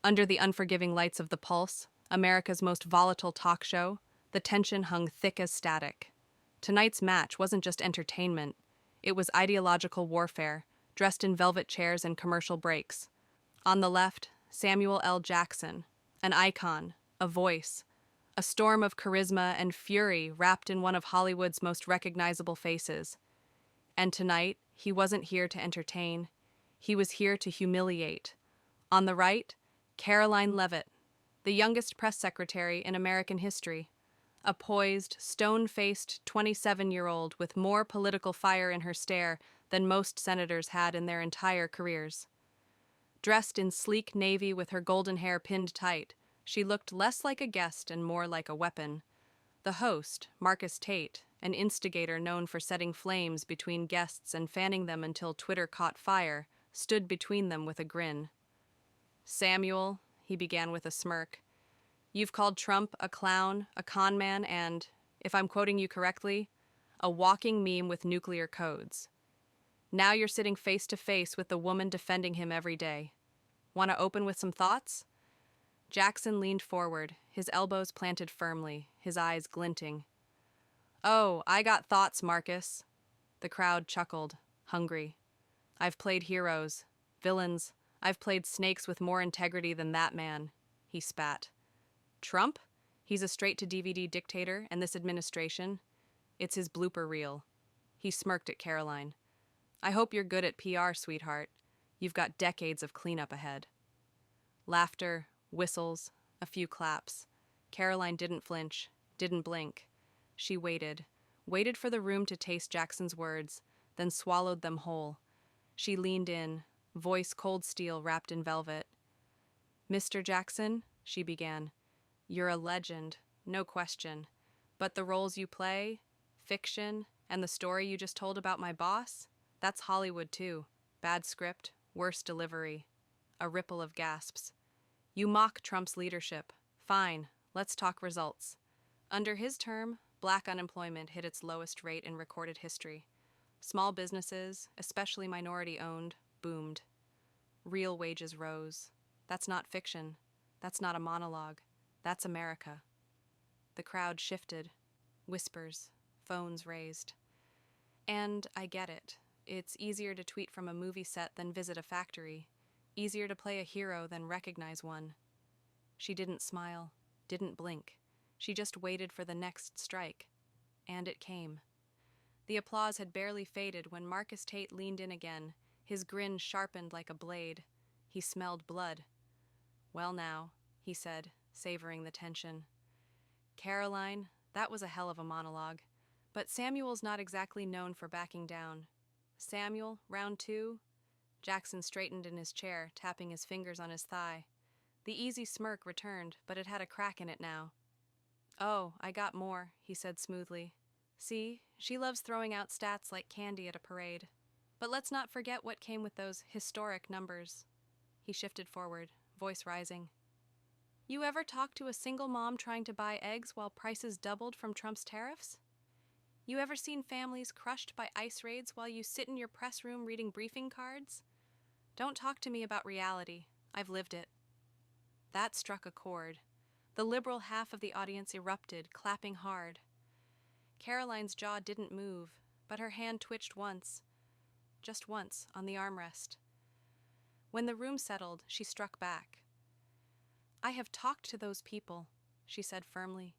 Under the unforgiving lights of the Pulse, America's most volatile talk show, the tension hung thick as static. Tonight's match wasn't just entertainment, it was ideological warfare, dressed in velvet chairs and commercial breaks. On the left, Samuel L. Jackson, an icon, a voice, a storm of charisma and fury wrapped in one of Hollywood's most recognizable faces. And tonight, he wasn't here to entertain. He was here to humiliate. On the right, Caroline Leavitt, the youngest press secretary in American history, a poised, stone-faced 27-year-old with more political fire in her stare than most senators had in their entire careers. Dressed in sleek navy with her golden hair pinned tight, she looked less like a guest and more like a weapon. The host, Marcus Tate, an instigator known for setting flames between guests and fanning them until Twitter caught fire, stood between them with a grin. "Samuel," he began with a smirk, "you've called Trump a clown, a con man, and, if I'm quoting you correctly, a walking meme with nuclear codes. Now you're sitting face to face with the woman defending him every day. Want to open with some thoughts?" Jackson leaned forward, his elbows planted firmly, his eyes glinting. "Oh, I got thoughts, Marcus." The crowd chuckled, hungry. "I've played heroes, villains. I've played snakes with more integrity than that man," he spat. "Trump? He's a straight-to-DVD dictator, and this administration? It's his blooper reel." He smirked at Caroline. "I hope you're good at PR, sweetheart. You've got decades of cleanup ahead." Laughter, whistles, a few claps. Caroline didn't flinch, didn't blink. She waited for the room to taste Jackson's words, then swallowed them whole. She leaned in, voice cold steel wrapped in velvet. "Mr. Jackson," she began, "you're a legend, no question. But the roles you play, fiction, and the story you just told about my boss, that's Hollywood too. Bad script, worse delivery." A ripple of gasps. "You mock Trump's leadership. Fine, let's talk results. Under his term, black unemployment hit its lowest rate in recorded history. Small businesses, especially minority-owned, boomed. Real wages rose. That's not fiction. That's not a monologue. That's America." The crowd shifted. Whispers. Phones raised. "And I get it. It's easier to tweet from a movie set than visit a factory. Easier to play a hero than recognize one." She didn't smile, didn't blink. She just waited for the next strike. And it came. The applause had barely faded when Marcus Tate leaned in again, his grin sharpened like a blade. He smelled blood. "Well now," he said, savoring the tension. "Caroline, that was a hell of a monologue. But Samuel's not exactly known for backing down. Samuel, round two?" Jackson straightened in his chair, tapping his fingers on his thigh. The easy smirk returned, but it had a crack in it now. "Oh, I got more," he said smoothly. "See, she loves throwing out stats like candy at a parade. But let's not forget what came with those historic numbers." He shifted forward, voice rising. "You ever talk to a single mom trying to buy eggs while prices doubled from Trump's tariffs? You ever seen families crushed by ICE raids while you sit in your press room reading briefing cards? Don't talk to me about reality. I've lived it." That struck a chord. The liberal half of the audience erupted, clapping hard. Caroline's jaw didn't move, but her hand twitched once. Just once, on the armrest. When the room settled, she struck back. "I have talked to those people," she said firmly.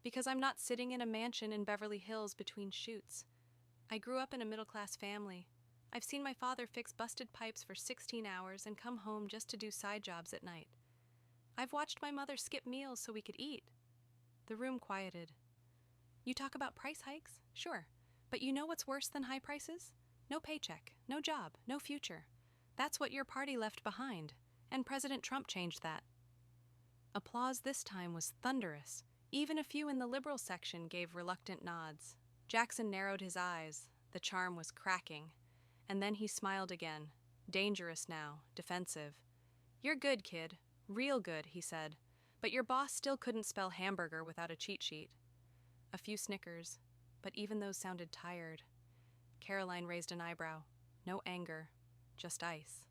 "Because I'm not sitting in a mansion in Beverly Hills between shoots. I grew up in a middle-class family. I've seen my father fix busted pipes for 16 hours and come home just to do side jobs at night. I've watched my mother skip meals so we could eat." The room quieted. "You talk about price hikes? Sure. But you know what's worse than high prices? No paycheck, no job, no future. That's what your party left behind, and President Trump changed that." Applause this time was thunderous. Even a few in the liberal section gave reluctant nods. Jackson narrowed his eyes. The charm was cracking. And then he smiled again. Dangerous now, defensive. "You're good, kid. Real good," he said. "But your boss still couldn't spell hamburger without a cheat sheet." A few snickers, but even those sounded tired. Caroline raised an eyebrow. No anger, just ice.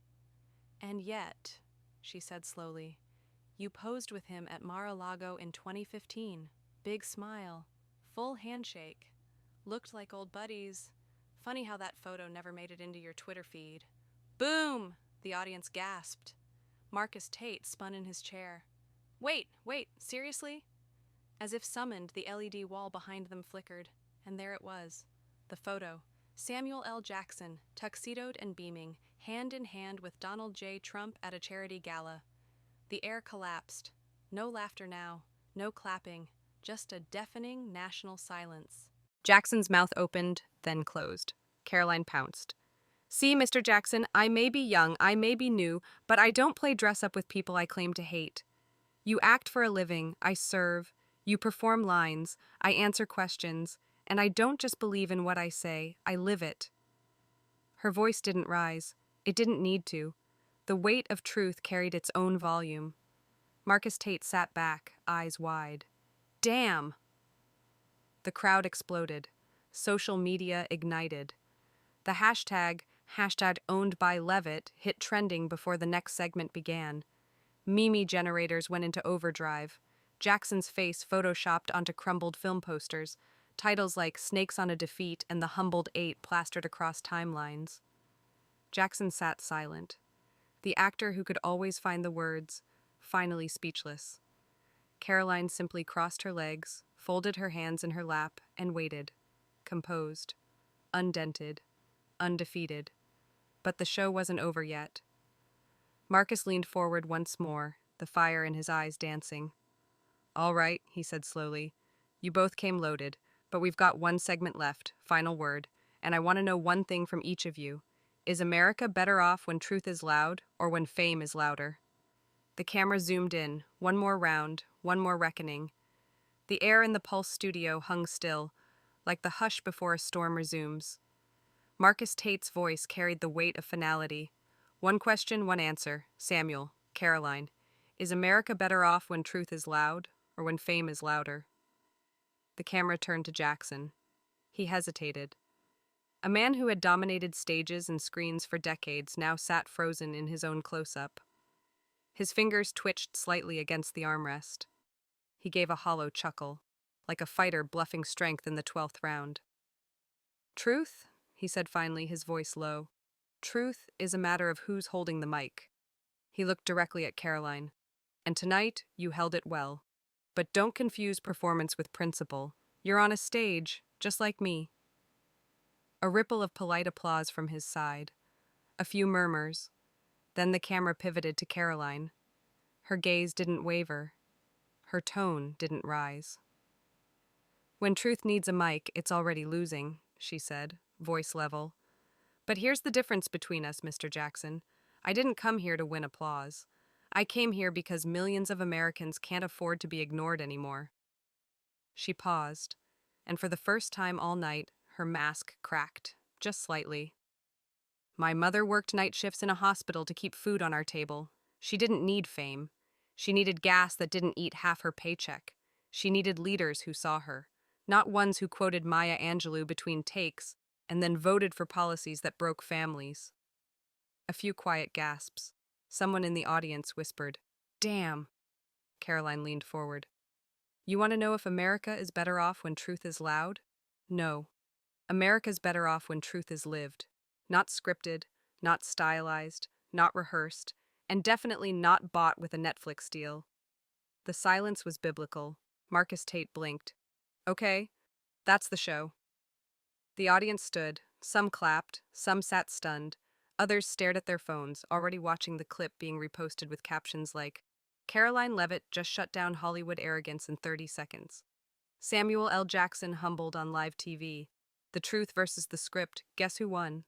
"And yet," she said slowly. You posed with him at Mar-a-Lago in 2015. Big smile. Full handshake. Looked like old buddies. Funny how that photo never made it into your Twitter feed. Boom! The audience gasped. Marcus Tate spun in his chair. Wait, seriously? As if summoned, the LED wall behind them flickered, and there it was. The photo. Samuel L. Jackson, tuxedoed and beaming, hand in hand with Donald J. Trump at a charity gala. The air collapsed. No laughter now, no clapping, just a deafening national silence. Jackson's mouth opened, then closed. Caroline pounced. See, Mr. Jackson, I may be young, I may be new, but I don't play dress up with people I claim to hate. You act for a living, I serve. You perform lines, I answer questions, and I don't just believe in what I say, I live it. Her voice didn't rise. It didn't need to. The weight of truth carried its own volume. Marcus Tate sat back, eyes wide. Damn! The crowd exploded. Social media ignited. The hashtag owned by Leavitt hit trending before the next segment began. Meme generators went into overdrive. Jackson's face photoshopped onto crumbled film posters. Titles like Snakes on a Defeat and The Humbled Eight plastered across timelines. Jackson sat silent. The actor who could always find the words, finally speechless. Caroline simply crossed her legs, folded her hands in her lap, and waited, composed, undented, undefeated. But the show wasn't over yet. Marcus leaned forward once more, the fire in his eyes dancing. All right, he said slowly. You both came loaded, but we've got one segment left, final word, and I want to know one thing from each of you. Is America better off when truth is loud or when fame is louder? The camera zoomed in, one more round, one more reckoning. The air in the Pulse studio hung still, like the hush before a storm resumes. Marcus Tate's voice carried the weight of finality. One question, one answer. Samuel, Caroline. Is America better off when truth is loud or when fame is louder? The camera turned to Jackson. He hesitated. A man who had dominated stages and screens for decades now sat frozen in his own close-up. His fingers twitched slightly against the armrest. He gave a hollow chuckle, like a fighter bluffing strength in the 12th round. Truth, he said finally, his voice low. Truth is a matter of who's holding the mic. He looked directly at Caroline. And tonight, you held it well. But don't confuse performance with principle. You're on a stage, just like me. A ripple of polite applause from his side. A few murmurs. Then the camera pivoted to Caroline. Her gaze didn't waver. Her tone didn't rise. When truth needs a mic, it's already losing, she said, voice level. But here's the difference between us, Mr. Jackson. I didn't come here to win applause. I came here because millions of Americans can't afford to be ignored anymore. She paused, and for the first time all night, her mask cracked, just slightly. My mother worked night shifts in a hospital to keep food on our table. She didn't need fame. She needed gas that didn't eat half her paycheck. She needed leaders who saw her, not ones who quoted Maya Angelou between takes and then voted for policies that broke families. A few quiet gasps. Someone in the audience whispered, "Damn." Caroline leaned forward. You want to know if America is better off when truth is loud? No. America's better off when truth is lived. Not scripted, not stylized, not rehearsed, and definitely not bought with a Netflix deal. The silence was biblical. Marcus Tate blinked. Okay, that's the show. The audience stood. Some clapped, some sat stunned. Others stared at their phones, already watching the clip being reposted with captions like, Caroline Leavitt just shut down Hollywood arrogance in 30 seconds. Samuel L. Jackson humbled on live TV. The truth versus the script. Guess who won?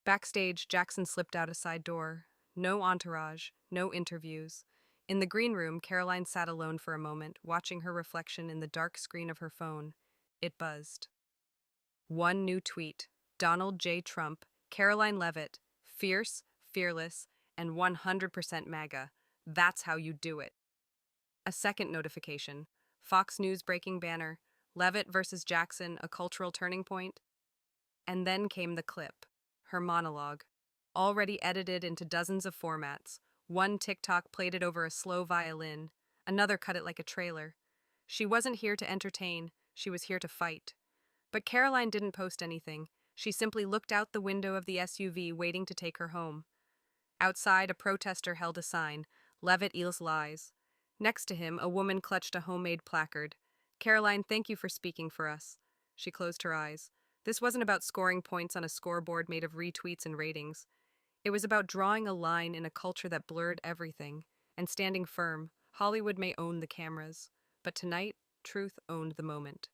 Backstage, Jackson slipped out a side door. No entourage, no interviews. In the green room, Caroline sat alone for a moment, watching her reflection in the dark screen of her phone. It buzzed. One new tweet. Donald J. Trump, Caroline Leavitt, fierce, fearless, and 100% MAGA. That's how you do it. A second notification. Fox News breaking banner. Leavitt versus Jackson, a cultural turning point. And then came the clip. Her monologue. Already edited into dozens of formats. One TikTok played it over a slow violin, another cut it like a trailer. She wasn't here to entertain, she was here to fight. But Caroline didn't post anything. She simply looked out the window of the SUV waiting to take her home. Outside, a protester held a sign, Leavitt Eels Lies. Next to him, a woman clutched a homemade placard. Caroline, thank you for speaking for us. She closed her eyes. This wasn't about scoring points on a scoreboard made of retweets and ratings. It was about drawing a line in a culture that blurred everything, and standing firm. Hollywood may own the cameras, but tonight, truth owned the moment.